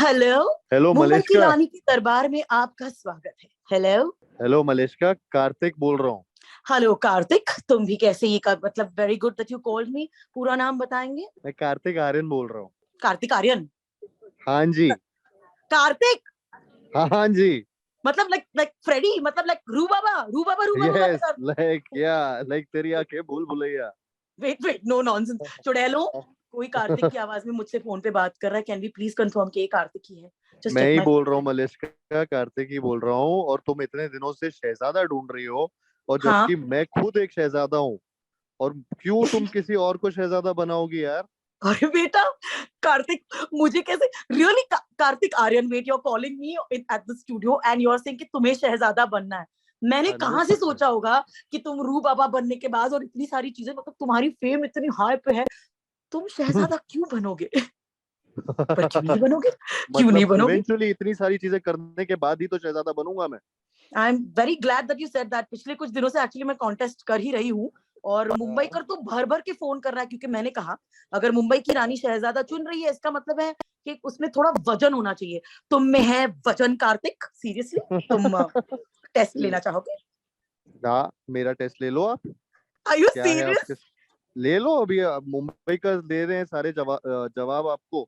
Hello. Hello Mumbai की मलेशिका। रानी के दरबार में आपका स्वागत है। हेलो। हेलो मलेशिका, कार्तिक बोल रहा हूँ। हेलो कार्तिक, तुम भी कैसे ये कर मतलब very good that you called me. पूरा नाम बताएंगे? मैं कार्तिक आर्यन बोल रहा हूँ। कार्तिक आर्यन। हाँ जी। कार्तिक हाँ हाँ जी। मतलब लाइक लाइक फ्रेडी, मतलब लाइक रू बाबा यस, का। लाइक या लाइक तेरी आंखें Bhool Bhulaiyaa. Wait wait, no nonsense. चुड़ैलो, कोई कार्तिक की आवाज में मुझसे फोन पे बात कर रहा है। कैन वी प्लीज कंफर्म कि ये कार्तिक ही है? जस्ट मैं चेक ही माय। बोल रहा हूँ मलेशिका, कार्तिक ही बोल रहा हूँ। और तुम इतने दिनों से शहजादा ढूंढ रही हो, और हाँ। जबकि मैं खुद एक शहजादा हूँ। और क्यों तुम किसी और को शहजादा बनाओगी यार? अरे बेटा, कार्तिक मुझे कैसे really Kartik Aaryan, wait, you are calling me at the studio and you are saying कि तुम्हें शहजादा बनना है। मैंने कहाँ से 100%। सोचा होगा कि तुम रू बाबा बनने के बाद और इतनी सारी चीजें, मतलब तुम्हारी फेम इतनी हाई पे है, तुम शहजादा क्यों बनोगे? पर क्यों नहीं बनोगे? क्यों नहीं मतलब बनोगे? इवेंचुअली इतनी सारी चीजें करने के बाद ही तो शहजादा बनूंगा मैं। I am very glad that you said that. पिछले कुछ दिनों से एक्चुअली मैं कॉन्टेस्ट कर ही रही हूँ, और मुंबई कर तो भर भर के फोन कर रहा है, क्योंकि मैंने कहा अगर मुंबई की रानी शहजादा चुन रही है, इसका मतलब है कि उसमें थोड़ा वजन होना चाहिए। तुम में है वजन कार्तिक, सीरियसली। तुम टेस्ट लेना चाहोगे? हाँ, मेरा टेस्ट ले लो आप। आर यू क्या है आपके? सीरियस? ले लो अभी। आप मुंबई का दे रहे हैं सारे जवाब आपको,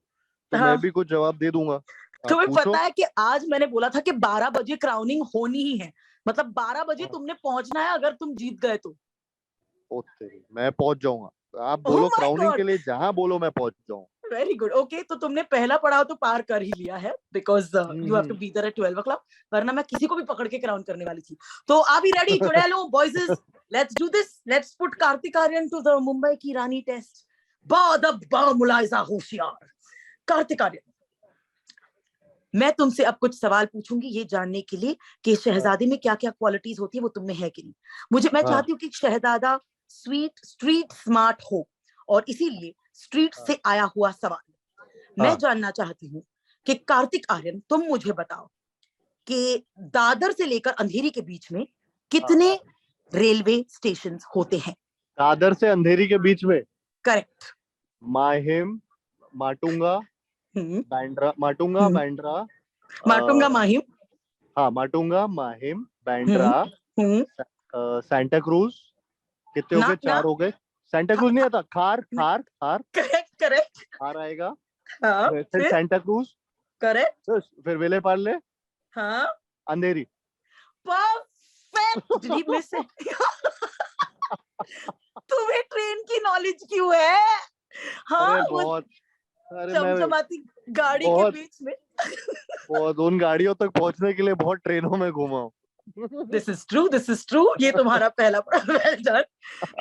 तो मैं हाँ। भी कुछ जवाब दे दूंगा। आप तुम्हें पूछो। पता है कि आज मैंने बोला था कि 12 बजे क्राउनिंग होनी ही है, मतलब 12 बजे तुमने पहुंचना है अगर तुम जीत गए तो। ओ तेरी, मैं पहुंच जाऊंगा। आप ओह बोलो माय क्राउनिंग गॉड, के लिए, जहां बोलो मैं पहुंच जाऊँ। Very good. ओके, तो तुमने पहला पड़ाव तो पार कर ही लिया है, because you have to hmm. Be there at 12 o'clock। वरना मैं किसी को भी पकड़ के क्राउन करने वाली थी। तो आप ही रेडी चुड़ैलो boys? Let's do this, let's put Kartik Aaryan to the Mumbai की रानी टेस्ट। मुलायजा होशियार कार्तिक आर्यन, मैं तुमसे अब कुछ सवाल पूछूंगी ये जानने के लिए कि हाँ शहजादी में क्या क्या क्वालिटीज होती है, वो तुम में है कि नहीं। मैं हाँ चाहती हूँ कि शहजादा स्वीट स्ट्रीट स्मार्ट हो, और इसीलिए स्ट्रीट हाँ से आया हुआ सवाल मैं हाँ जानना चाहती हूँ कि कार्तिक आर्यन, तुम मुझे बताओ कि दादर से लेकर अंधेरी के बीच में हाँ। कितने रेलवे स्टेशन होते हैं? दादर से अंधेरी के बीच में? Correct. Mahim, Matunga, hmm. Bandra, Matunga hmm. Bandra. Matunga Mahim. हाँ, माटुंगा, माहिम, बैंड्रा, हम्म। हम्म। सांता क्रूज। कितने हो ना गए? ना। चार हो गए। सांता क्रूज नहीं आता। खार खार खार। Correct correct. खार आएगा। हाँ। फिर फिर सांता क्रूज। करेक्ट। फिर विले पार्ले। हाँ। Andheri. Perfect. Did you miss it? तुम्हें ट्रेन की नॉलेज क्यों है? हाँ, अरे वो बहुत। अरे मैं चमचमाती गाड़ी के बहुत बीच में। बहुत उन गाड़ियों तक पहुंचने के लिए बहुत ट्रेनों में घूमा हूँ। This is true, this is true. ये तुम्हारा पहला पड़ा। Well done,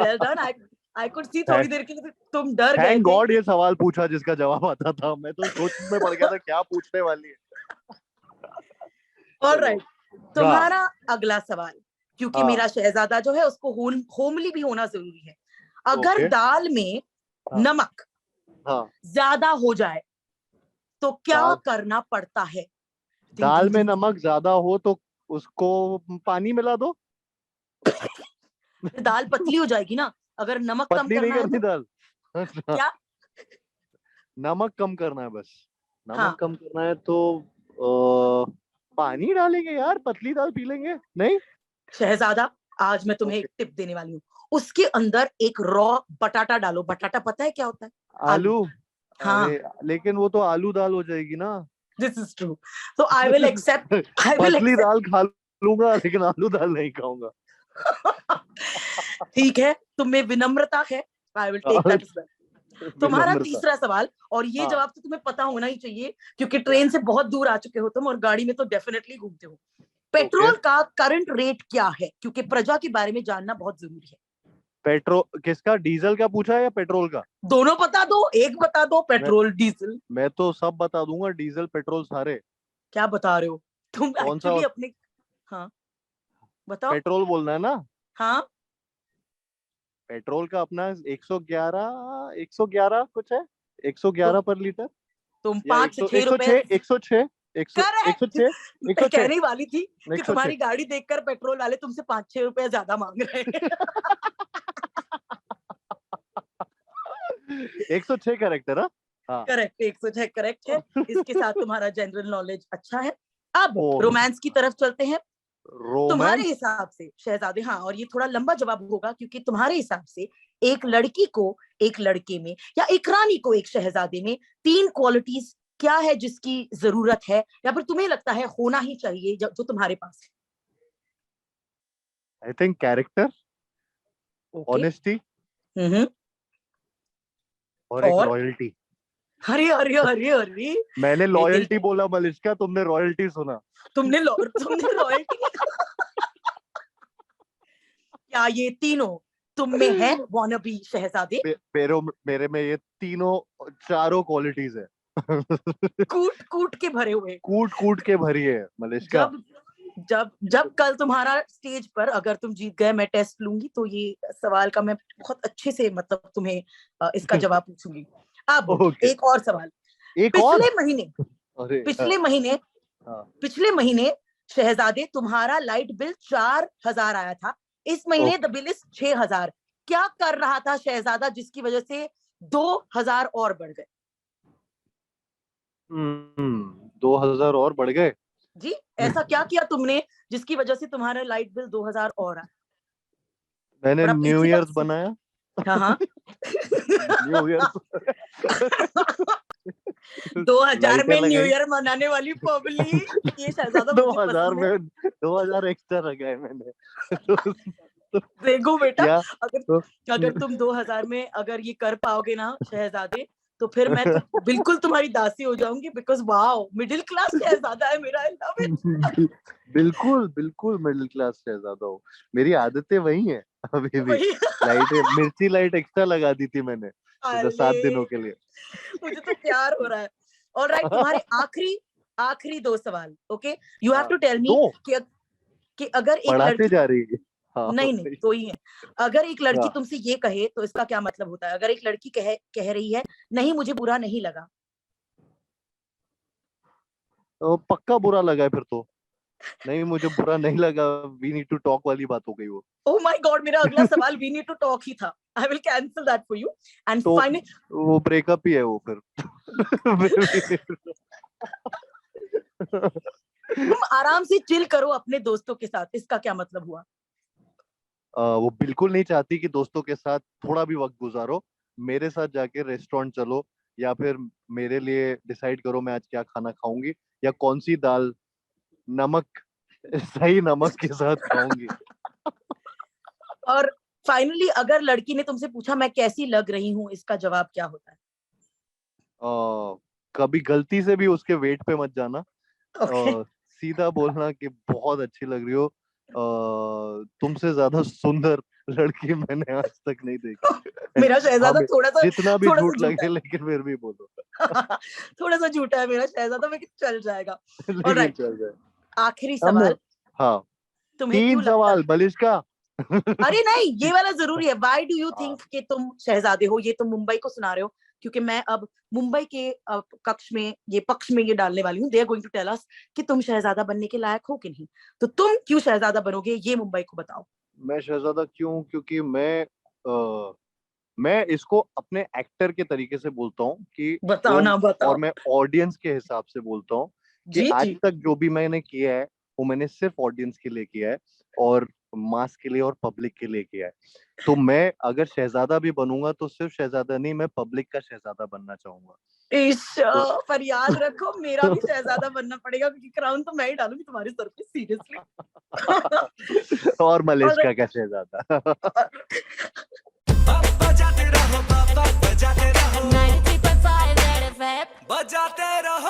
well done. I I could see थोड़ी देर के लिए तुम डर गए थैंक थे गॉड कि ये सवाल पूछा जिसका जवाब आता था। मैं तो सोच में पड़ गया था क्या पूछने वाली है। चलो। ऑलराइट। हाँ तुम्हारा अगला सवाल, क्योंकि हाँ। मेरा शहजादा जो है उसको होमली भी होना जरूरी है। अगर ओके। दाल में हाँ नमक हाँ। ज्यादा हो जाए तो क्या दाल करना पड़ता है? टिंग दाल टिंग में टिंग। नमक ज्यादा हो तो उसको पानी मिला दो। फिर दाल पतली हो जाएगी ना, अगर नमक कम पतली नहीं करना है करनी तो। दाल। अच्छा, क्या? नमक कम करना है बस। नमक हाँ। कम करना है तो पानी डालेंगे यार, पतली दाल पी लेंगे नहीं। शहजादा, आज मैं तुम्हें ओके। एक टिप देने वाली हूँ। उसके अंदर एक रॉ बटाटा डालो। बटाटा पता है क्या होता है? आलू। आलू। अरे, हाँ, लेकिन वो तो आलू दाल हो जाएगी ना। This is true. तो I will accept, I will पतली एक्सेप्ट। दाल खा लूंगा लेकिन आलू दाल नहीं खाऊंगा। ठीक है, तुम में विनम्रता है। I will take that. तुम्हारा विनम्रता। तीसरा सवाल, और ये हाँ। जवाब तो तुम्हें पता होना ही चाहिए, क्योंकि क्या? ट्रेन से बहुत दूर आ चुके हो तुम, और गाड़ी में तो डेफिनेटली घूमते हो। ओके। पेट्रोल का करंट रेट क्या है? क्योंकि प्रजा के बारे में जानना बहुत जरूरी है। पेट्रोल किसका? डीजल का पूछा है या पेट्रोल का? दोनों बता दो, एक बता दो, मैं पेट्रोल डीजल। मैं तो सब बता दूंगा, डीजल पेट्रोल सारे। क्या बता रहे हो तुम कौन सा? एक्चुअली अपने? हाँ, बताओ। पेट्रोल बोलना है ना? हाँ। पेट्रोल का अपना 111 कुछ है। तुम 111 पर लीटर। तुम या 5 से 100, 6 रुपए। 106, 106, 100, करेक्ट। 106, मैं 106, कहने ही वाली थी कि 106। तुम्हारी गाड़ी देखकर पेट्रोल वाले तुमसे 5-6 रुपए ज्यादा मांग रहे हैं। 106 करेक्ट है ना? हाँ करेक्ट, 106 करेक्ट है। इसके साथ तुम्हारा जनरल नॉलेज अच्छा है। अब ओ रोमांस की तरफ चलते हैं। तुम्हारे रोमांस। हिसाब से शहजादे, हाँ, और ये थोड़ा लंबा जवाब होगा क्योंकि तुम्हारे हिसाब से एक लड़की को एक लड़के में या एक रानी को एक शहजादे में 3 क्वालिटीज क्या है जिसकी जरूरत है, या फिर तुम्हें लगता है होना ही चाहिए जो तुम्हारे पास है? I think character, okay. Honesty hmm. और एक और लॉयल्टी। अरे अरे अरे अरे, मैंने ये दिल, लॉयल्टी बोला मलिष्का, तुमने रॉयल्टी सुना। तुमने रॉयल्टी क्या ये तीनों तुम में है वानबी शहजादे? मेरे में ये तीनों चारों क्वालिटीज है। कूट कूट के भरे हुए। कूट कूट के भरी है मलिष्का। जब जब जब कल तुम्हारा स्टेज पर अगर तुम जीत गए, मैं टेस्ट लूंगी तो ये सवाल का मैं बहुत अच्छे से मतलब तुम्हें इसका जवाब पूछूंगी। अब ओके एक और सवाल। एक और। पिछले महीने अरे पिछले महीने हाँ पिछले महीने शहजादे तुम्हारा लाइट बिल 4000 आया था। इस महीने द बिल इज 6000। क्या कर रहा था शहजादा जिसकी वजह से 2000 और बढ़ गए? 2000 और बढ़ गए। जी, ऐसा क्या किया तुमने जिसकी वजह से तुम्हारा लाइट बिल 2000 और आया? मैंने बड़ा न्यू पेचीदा ईयर्स बनाया। हाँ हाँ। न्यू ईयर्स 2000 लाइटें में न्यू लगाई। ईयर मनाने वाली पब्लिक, ये शहजादा मुझे 2000 पसंद है। में 2000 एक्स्ट्रा लगाए मैंने। देखो बेटा, या अगर तो अगर तुम 2000 में अगर ये कर पाओगे ना शहजादे, तो फिर मैं तो बिल्कुल तुम्हारी दासी हो जाऊंगी, बिकॉज वाओ, मिडिल क्लास शहजादा है मेरा। I love it. बिल्कुल बिल्कुल मिडिल क्लास शहजादा हो। मेरी आदतें वही हैं अभी भी। वही। मिर्ची लाइट एक्स्ट्रा लगा दी थी मैंने अरे 7 दिनों के लिए। मुझे तो प्यार हो रहा है। और राइट, तुम्हारे आखिरी आखिरी 2 सवाल। ओके, यू हैव हाँ, टू टेल मी दो कि अगर एक बढ़ाते लड़की, जा रही है। हाँ नहीं नहीं तो ही है, अगर एक लड़की हाँ, तुमसे ये कहे तो इसका क्या मतलब होता है? अगर एक लड़की कह रही है नहीं मुझे बुरा नहीं लगा। तो पक्का बुरा लगा है फिर तो। नहीं मुझे बुरा नहीं लगा, वी नीड टू टॉक वाली बात हो गई वो। ओह माय गॉड, मेरा अगला सवाल वी नीड टू टॉक ही था। I will cancel that for you. And तो फाइनली, वो ब्रेकअप ही है वो फिर। तुम आराम से चिल करो अपने दोस्तों के साथ, इसका क्या मतलब हुआ? वो बिल्कुल नहीं चाहती कि दोस्तों के साथ थोड़ा भी वक्त गुजारो। मेरे साथ जाके रेस्टोरेंट चलो, या फिर मेरे लिए डिसाइड करो मैं आज क्या खाना खाऊंगी, या कौन सी दाल नमक सही नमक के साथ खाऊंगी। और फाइनली अगर लड़की ने तुमसे पूछा मैं कैसी लग रही हूँ, इसका जवाब क्या होता है? कभी गलती से भी उसके वेट पे मत जाना। ओके। सीधा बोलना कि बहुत अच्छी लग रही हो, तुमसे ज्यादा सुंदर लड़की मैंने आज तक नहीं देखी। मेरा हाँ शहजादा जितना भी थोड़ा सा झूठ झूठा लगे है। लेकिन फिर भी बोलो। थोड़ा सा झूठा है मेरा शहजादा, मैं चल जाएगा। और लेकिन राइट, चल जाए। आखिरी हमने सवाल। हाँ तुम्हें 3 क्यों लगता है, सवाल बलिष्का। अरे नहीं ये वाला जरूरी है, व्हाई डू यू हाँ थिंक कि तुम शहजादे हो? ये तुम मुंबई को सुना रहे हो, क्योंकि मैं अब मुंबई के कक्ष में ये पक्ष में ये डालने वाली हूँ। They are going to tell us कि तुम शहजादा बनने के लायक हो कि नहीं। तो तुम क्यों शहजादा बनोगे, ये मुंबई को बताओ। मैं शहजादा क्यों, क्योंकि मैं इसको अपने एक्टर के तरीके से बोलता हूँ कि बताओ जो, ना और बताओ। मैं ऑडियंस के हिसाब से बोलता हूँ कि जी आज जी। तक जो भी मैंने किया है वो मैंने सिर्फ ऑडियंस के लिए किया है, और मास के लिए और पब्लिक के लिए किया है। तो मैं अगर शहजादा भी बनूंगा तो सिर्फ शहजादा नहीं, मैं पब्लिक का शहजादा बनना चाहूंगा। तो पर याद रखो मेरा भी शहजादा बनना पड़ेगा, क्योंकि क्राउन तो मैं ही डालूंगी तुम्हारे सर पे, सीरियसली। और और मलेशिया का शहजादा। बजाते रहो, बजाते रहो, 93.5 रेड एफएम, बजाते रहो।